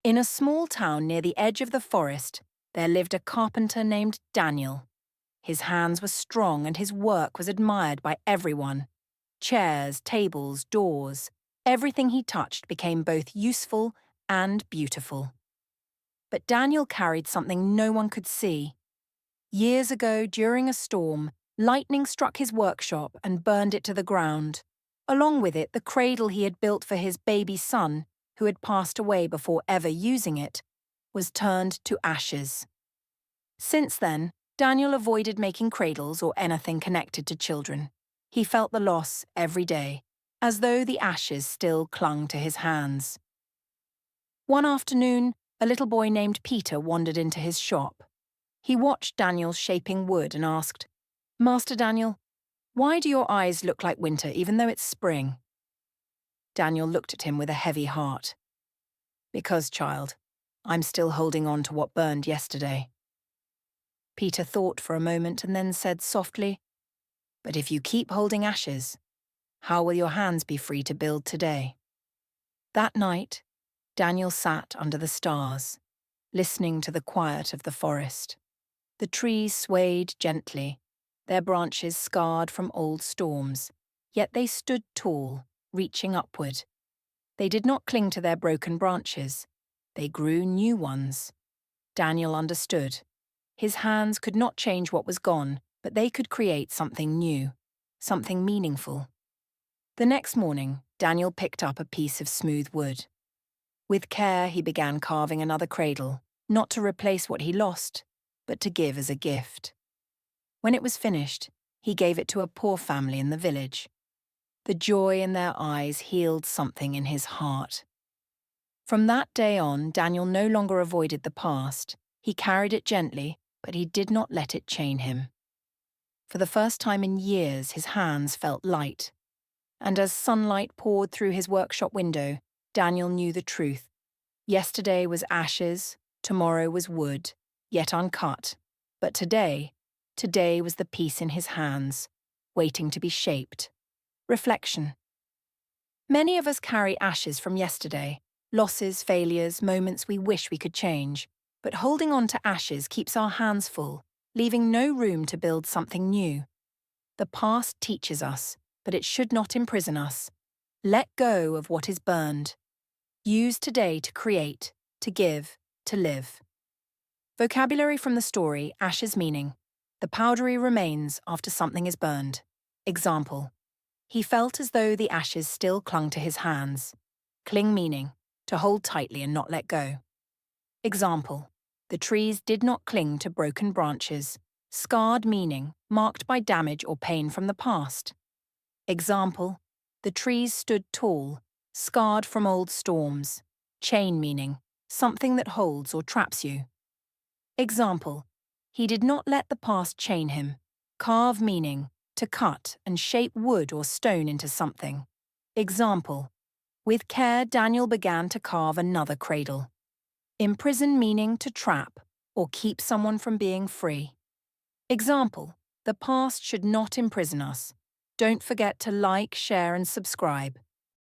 In a small town near the edge of the forest, there lived a carpenter named Daniel. His hands were strong and his work was admired by everyone. Chairs, tables, doors, everything he touched became both useful and beautiful. But Daniel carried something no one could see. Years ago, during a storm, lightning struck his workshop and burned it to the ground. Along with it, the cradle he had built for his baby son, who had passed away before ever using it, was turned to ashes. Since then, Daniel avoided making cradles or anything connected to children. He felt the loss every day, as though the ashes still clung to his hands. One afternoon, a little boy named Peter wandered into his shop. He watched Daniel shaping wood and asked, "Master Daniel, why do your eyes look like winter even though it's spring?" Daniel looked at him with a heavy heart. "Because, child, I'm still holding on to what burned yesterday." Peter thought for a moment and then said softly, "But if you keep holding ashes, how will your hands be free to build today?" That night, Daniel sat under the stars, listening to the quiet of the forest. The trees swayed gently, their branches scarred from old storms, yet they stood tall, reaching upward. They did not cling to their broken branches. They grew new ones. Daniel understood. His hands could not change what was gone, but they could create something new, something meaningful. The next morning, Daniel picked up a piece of smooth wood. With care, he began carving another cradle, not to replace what he lost, but to give as a gift. When it was finished, he gave it to a poor family in the village. The joy in their eyes healed something in his heart. From that day on, Daniel no longer avoided the past. He carried it gently, but he did not let it chain him. For the first time in years, his hands felt light. And as sunlight poured through his workshop window, Daniel knew the truth. Yesterday was ashes, tomorrow was wood, yet uncut. But today was the piece in his hands, waiting to be shaped. Reflection. Many of us carry ashes from yesterday, losses, failures, moments we wish we could change. But holding on to ashes keeps our hands full, leaving no room to build something new. The past teaches us, but it should not imprison us. Let go of what is burned. Use today to create, to give, to live. Vocabulary from the story, ashes meaning, the powdery remains after something is burned. Example, he felt as though the ashes still clung to his hands. Cling meaning, to hold tightly and not let go. Example, the trees did not cling to broken branches. Scarred meaning, marked by damage or pain from the past. Example, the trees stood tall, scarred from old storms. Chain meaning, something that holds or traps you. Example, he did not let the past chain him. Carve meaning, to cut and shape wood or stone into something. Example, with care Daniel began to carve another cradle. Imprison meaning to trap or keep someone from being free. Example, the past should not imprison us. Don't forget to like, share and subscribe.